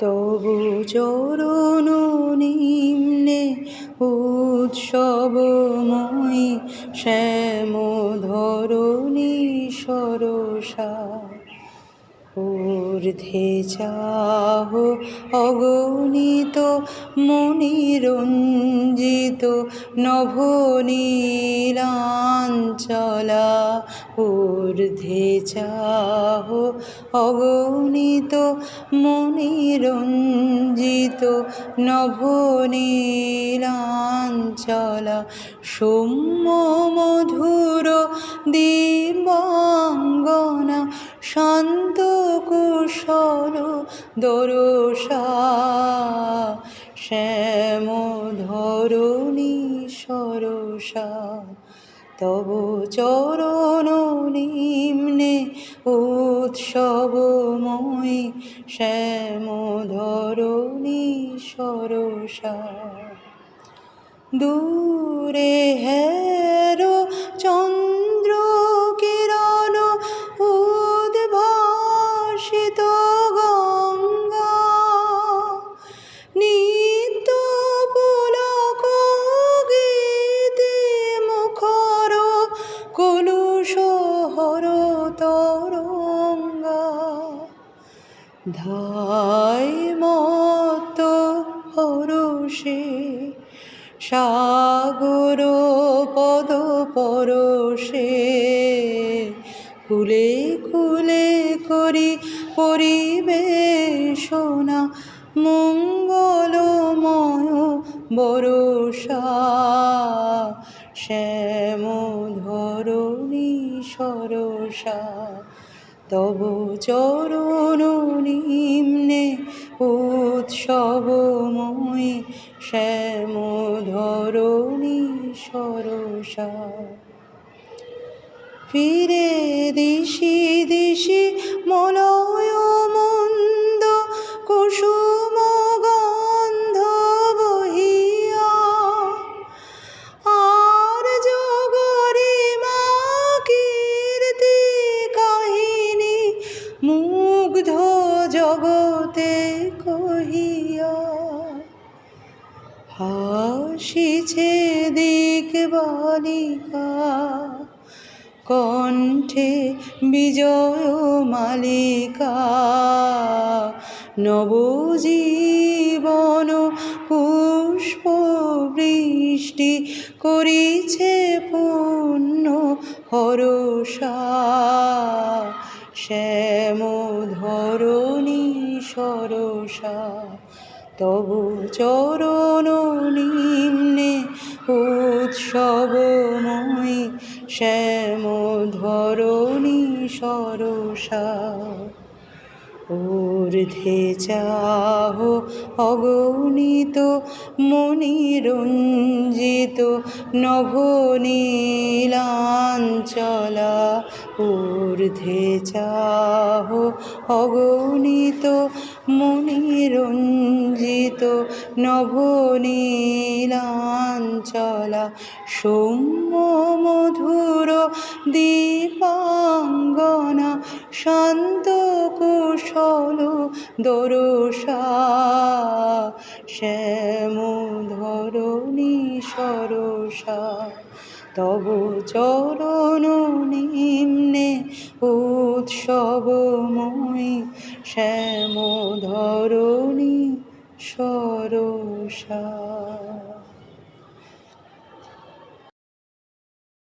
তবু চরণ নিম্নে উৎসবময়ী শ্যাম ধরণী সরসা। ঊর্ধ্বে চাহ অগণিত মণিরঞ্জিত নভনীলাঞ্চলা। ঊর্ধ্বে চাহ অগণিত মণিরঞ্জিত নভনীলাঞ্চলা। সৌম্য মধুর দিব্যাঙ্গনা শান্ত কুশল দরসা। শ্যাম ধরণী সরসা। তব চরণ নিম্নে উৎসবময়ী শ্যাম ধরণী সরসা। দূরে হেরো চন্দ্র কিরণ উদ্ভাসিত গঙ্গা। নিত্য পুলক গীতি মুখর কলুষ হর তরঙ্গা। ধায় মত্ত হরষে সাগর পদ পরশে। কুলে কুলে করি পরিবেশনা মঙ্গলময় বরষা। শ্যাম ধরণী সরসা। তব চরণ নিম্নে উৎসবময়ী শ্যাম ধরণী সরসা। ফিরে দিশি দিশি মলয় মন্দ কুসুম গন্ধ বহিয়া। আর জগরিমা কীর্তি কাহিনী মুগ্ধ জগতে কহিয়া। হাসিছে দিকবালিকা কণ্ঠে বিজয় মালিকা। নবজীবন পুষ্প বৃষ্টি করিছে পূর্ণ হরষা। শ্যাম ধরণী সরসা। তব চরণ নিম্নে উৎসবময়ী শ্যাম ধরণী সরসা। ঊর্ধ্বে চাহ অগণিত মণিরঞ্জিত নভনীলাঞ্চলা। ঊর্ধ্বে চাহ অগণিত মণিরঞ্জিত নভনীলাঞ্চলা। সৌম্য মধুর দীপাঙ্গনা শান্ত কুশল দরসা। শ্যাম ধরণী সরসা। তব চরণ নিম্নে উৎসবময়ী শ্যাম ধরণী সরসা।